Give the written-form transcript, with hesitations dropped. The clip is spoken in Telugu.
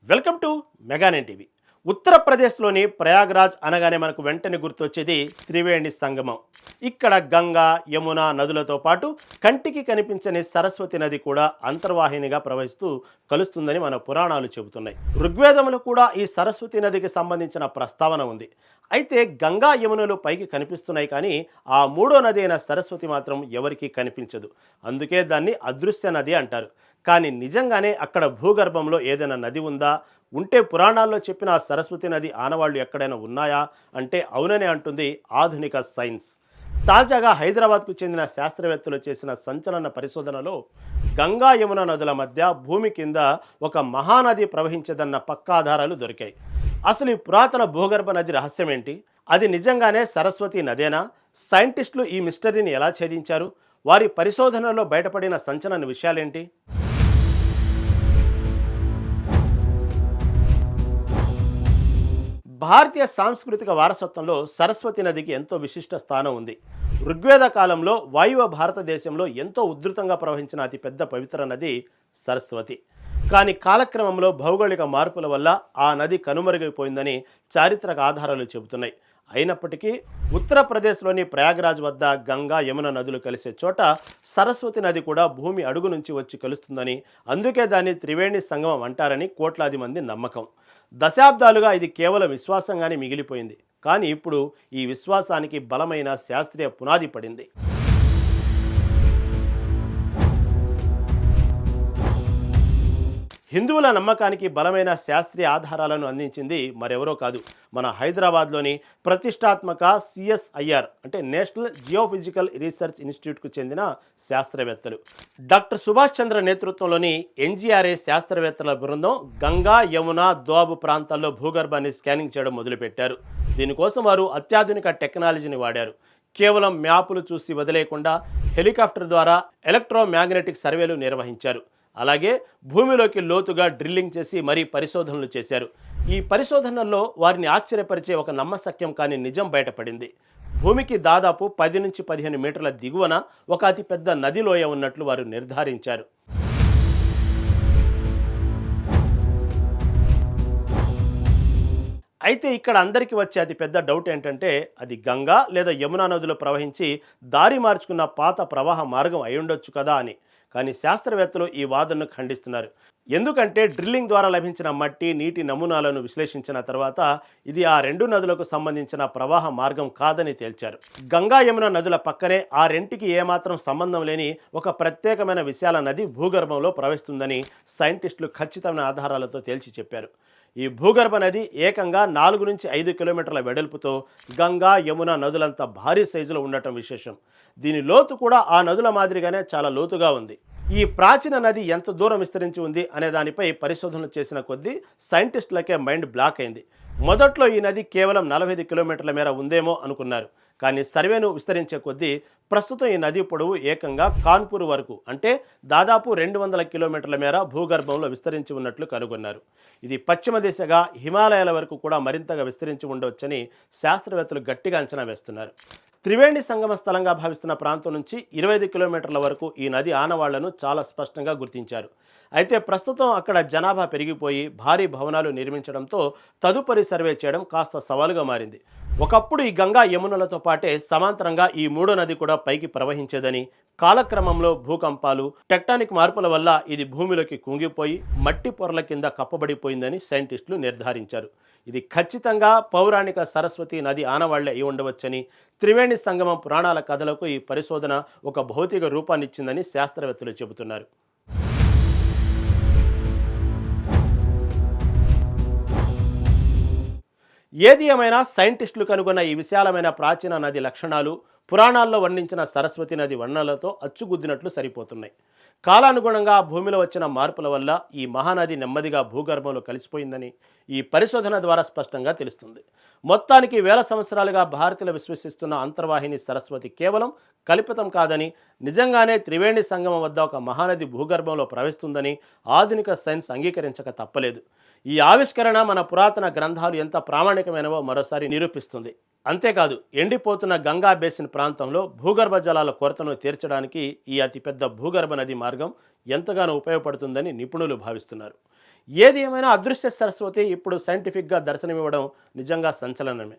Welcome to మెగానెన్ TV. ఉత్తరప్రదేశ్లోని ప్రయాగ్రాజ్ అనగానే మనకు వెంటనే గుర్తొచ్చేది త్రివేణి సంగమం. ఇక్కడ గంగా, యమున నదులతో పాటు కంటికి కనిపించని సరస్వతి నది కూడా అంతర్వాహినిగా ప్రవహిస్తూ కలుస్తుందని మన పురాణాలు చెబుతున్నాయి. ఋగ్వేదంలో కూడా ఈ సరస్వతి నదికి సంబంధించిన ప్రస్తావన ఉంది. అయితే గంగా, యమునలు పైకి కనిపిస్తున్నాయి, కానీ ఆ మూడో నది అయిన సరస్వతి మాత్రం ఎవరికీ కనిపించదు. అందుకే దాన్ని అదృశ్య నది అంటారు. కానీ నిజంగానే అక్కడ భూగర్భంలో ఏదైనా నది ఉందా? ఉంటే పురాణాల్లో చెప్పిన ఆ సరస్వతి నది ఆనవాళ్లు ఎక్కడైనా ఉన్నాయా అంటే అవుననే అంటుంది ఆధునిక సైన్స్. తాజాగా హైదరాబాద్కు చెందిన శాస్త్రవేత్తలు చేసిన సంచలన పరిశోధనలో గంగా, యమున నదుల మధ్య భూమి కింద ఒక మహానది ప్రవహించదన్న పక్కాధారాలు దొరికాయి. అసలు ఈ పురాతన భూగర్భ నది రహస్యం ఏంటి? అది నిజంగానే సరస్వతి నదేనా? సైంటిస్టులు ఈ మిస్టరీని ఎలా ఛేదించారు? వారి పరిశోధనలో బయటపడిన సంచలన విషయాలేంటి? భారతీయ సాంస్కృతిక వారసత్వంలో సరస్వతి నదికి ఎంతో విశిష్ట స్థానం ఉంది. ఋగ్వేద కాలంలో వాయువ భారతదేశంలో ఎంతో ఉధృతంగా ప్రవహించిన అతిపెద్ద పవిత్ర నది సరస్వతి. కానీ కాలక్రమంలో భౌగోళిక మార్పుల వల్ల ఆ నది కనుమరుగైపోయిందని చారిత్రక ఆధారాలు చెబుతున్నాయి. అయినప్పటికీ ఉత్తరప్రదేశ్లోని ప్రయాగ్రాజ్ వద్ద గంగా, యమున నదులు కలిసే చోట సరస్వతి నది కూడా భూమి అడుగు నుంచి వచ్చి కలుస్తుందని, అందుకే దాన్ని త్రివేణి సంగమం అంటారని కోట్లాది మంది నమ్మకం. దశాబ్దాలుగా ఇది కేవలం విశ్వాసంగానే మిగిలిపోయింది. కానీ ఇప్పుడు ఈ విశ్వాసానికి బలమైన శాస్త్రీయ పునాది పడింది. హిందువుల నమ్మకానికి బలమైన శాస్త్రీయ ఆధారాలను అందించింది మరెవరో కాదు, మన హైదరాబాద్లోని ప్రతిష్టాత్మక సిఎస్ఐఆర్ అంటే నేషనల్ జియోఫిజికల్ రీసెర్చ్ ఇన్స్టిట్యూట్కు చెందిన శాస్త్రవేత్తలు. డాక్టర్ సుభాష్ చంద్ర నేతృత్వంలోని ఎన్జిఆర్ఏ శాస్త్రవేత్తల బృందం గంగా, యమున, దోబు ప్రాంతాల్లో భూగర్భాన్ని స్కానింగ్ చేయడం మొదలుపెట్టారు. దీనికోసం వారు అత్యాధునిక టెక్నాలజీని వాడారు. కేవలం మ్యాపులు చూసి వదిలేయకుండా హెలికాప్టర్ ద్వారా ఎలక్ట్రోమాగ్నెటిక్ సర్వేలు నిర్వహించారు. అలాగే భూమిలోకి లోతుగా డ్రిల్లింగ్ చేసి మరీ పరిశోధనలు చేశారు. ఈ పరిశోధనల్లో వారిని ఆశ్చర్యపరిచే ఒక నమ్మశక్యం కాని నిజం బయటపడింది. భూమికి దాదాపు 10 నుంచి 15 మీటర్ల దిగువన ఒక అతిపెద్ద నదిలోయ ఉన్నట్లు వారు నిర్ధారించారు. అయితే ఇక్కడ అందరికీ వచ్చే అతి పెద్ద డౌట్ ఏంటంటే అది గంగా లేదా యమునా నదులు ప్రవహించి దారి మార్చుకున్న పాత ప్రవాహ మార్గం అయి ఉండొచ్చు కదా అని. కానీ శాస్త్రవేత్తలు ఈ వాదనను ఖండిస్తున్నారు. ఎందుకంటే డ్రిల్లింగ్ ద్వారా లభించిన మట్టి, నీటి నమూనాలను విశ్లేషించిన తర్వాత ఇది ఆ రెండు నదులకు సంబంధించిన ప్రవాహ మార్గం కాదని తేల్చారు. గంగా, యమున నదుల పక్కనే ఆ రెంటికి ఏమాత్రం సంబంధం లేని ఒక ప్రత్యేకమైన విశాల నది భూగర్భంలో ప్రవహిస్తుందని సైంటిస్టులు ఖచ్చితమైన ఆధారాలతో తేల్చి చెప్పారు. ఈ భూగర్భ నది ఏకంగా 4 నుంచి 5 కిలోమీటర్ల వెడల్పుతో గంగా, యమున నదులంత భారీ సైజులో ఉండటం విశేషం. దీని లోతు కూడా ఆ నదుల మాదిరిగానే చాలా లోతుగా ఉంది. ఈ ప్రాచీన నది ఎంత దూరం విస్తరించి ఉంది అనే దానిపై పరిశోధనలు చేసిన కొద్దీ సైంటిస్టులకే మైండ్ బ్లాక్ అయింది. మొదట్లో ఈ నది కేవలం 45 కిలోమీటర్ల మేర ఉందేమో అనుకున్నారు. కానీ సర్వేను విస్తరించే కొద్దీ ప్రస్తుతం ఈ నది పొడవు ఏకంగా కాన్పూర్ వరకు అంటే దాదాపు 200 కిలోమీటర్ల మేర భూగర్భంలో విస్తరించి ఉన్నట్లు కనుగొన్నారు. ఇది పశ్చిమ దిశగా హిమాలయాల వరకు కూడా మరింతగా విస్తరించి ఉండవచ్చని శాస్త్రవేత్తలు గట్టిగా అంచనా వేస్తున్నారు. త్రివేణి సంగమ స్థలంగా భావిస్తున్న ప్రాంతం నుంచి 25 కిలోమీటర్ల వరకు ఈ నది ఆనవాళ్లను చాలా స్పష్టంగా గుర్తించారు. అయితే ప్రస్తుతం అక్కడ జనాభా పెరిగిపోయి భారీ భవనాలు నిర్మించడంతో తదుపరి సర్వే చేయడం కాస్త సవాలుగా మారింది. ఒకప్పుడు ఈ గంగా, యమునలతో పాటే సమాంతరంగా ఈ మూడో నది కూడా పైకి ప్రవహించేదని, కాలక్రమంలో భూకంపాలు, టెక్టానిక్ మార్పుల వల్ల ఇది భూమిలోకి కుంగిపోయి మట్టి పొరల కింద కప్పబడిపోయిందని సైంటిస్టులు నిర్ధారించారు. ఇది ఖచ్చితంగా పౌరాణిక సరస్వతి నది ఆనవాళ్లే అయి ఉండవచ్చని, త్రివేణి సంగమం పురాణాల కథలకు ఈ పరిశోధన ఒక భౌతిక రూపాన్నిచ్చిందని శాస్త్రవేత్తలు చెబుతున్నారు. ఏది ఏమైనా సైంటిస్టులు కనుగొన్న ఈ విశాలమైన ప్రాచీన నది లక్షణాలు పురాణాల్లో వర్ణించిన సరస్వతి నది వర్ణనలతో అచ్చుగుద్దినట్లు సరిపోతున్నాయి. కాలానుగుణంగా భూమిలో వచ్చిన మార్పుల వల్ల ఈ మహానది నెమ్మదిగా భూగర్భంలో కలిసిపోయిందని ఈ పరిశోధన ద్వారా స్పష్టంగా తెలుస్తుంది. మొత్తానికి వేల సంవత్సరాలుగా భారతీయులు విశ్వసిస్తున్న అంతర్వాహిని సరస్వతి కేవలం కల్పితం కాదని, నిజంగానే త్రివేణి సంగమం వద్ద ఒక మహానది భూగర్భంలో ప్రవహిస్తుందని ఆధునిక సైన్స్ అంగీకరించక తప్పలేదు. ఈ ఆవిష్కరణ మన పురాతన గ్రంథాలు ఎంత ప్రామాణికమైనవో మరోసారి నిరూపిస్తుంది. అంతేకాదు, ఎండిపోతున్న గంగా బేసిన్ ప్రాంతంలో భూగర్భ జలాల కొరతను తీర్చడానికి ఈ అతిపెద్ద భూగర్భ నది మార్గం ఎంతగానో ఉపయోగపడుతుందని నిపుణులు భావిస్తున్నారు. ఏది ఏమైనా అదృశ్య సరస్వతి ఇప్పుడు సైంటిఫిక్గా దర్శనమివ్వడం నిజంగా సంచలనమే.